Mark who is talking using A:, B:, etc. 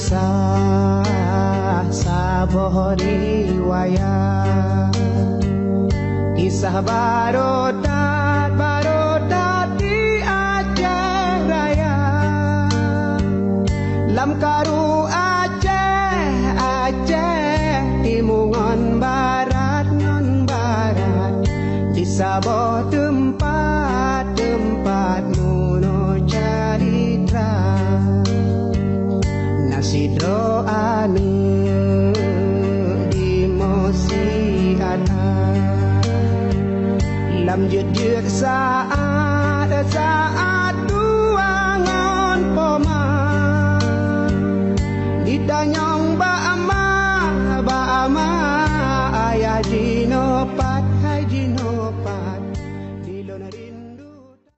A: kisah saboh riwayat, kisah barodat di Aceh Raya. Lam karu Aceh timungan barat non barat, di saboh tempat nuno caritra. Nasi doa di mosi ada, lam jut saat tuangan poma, ditanya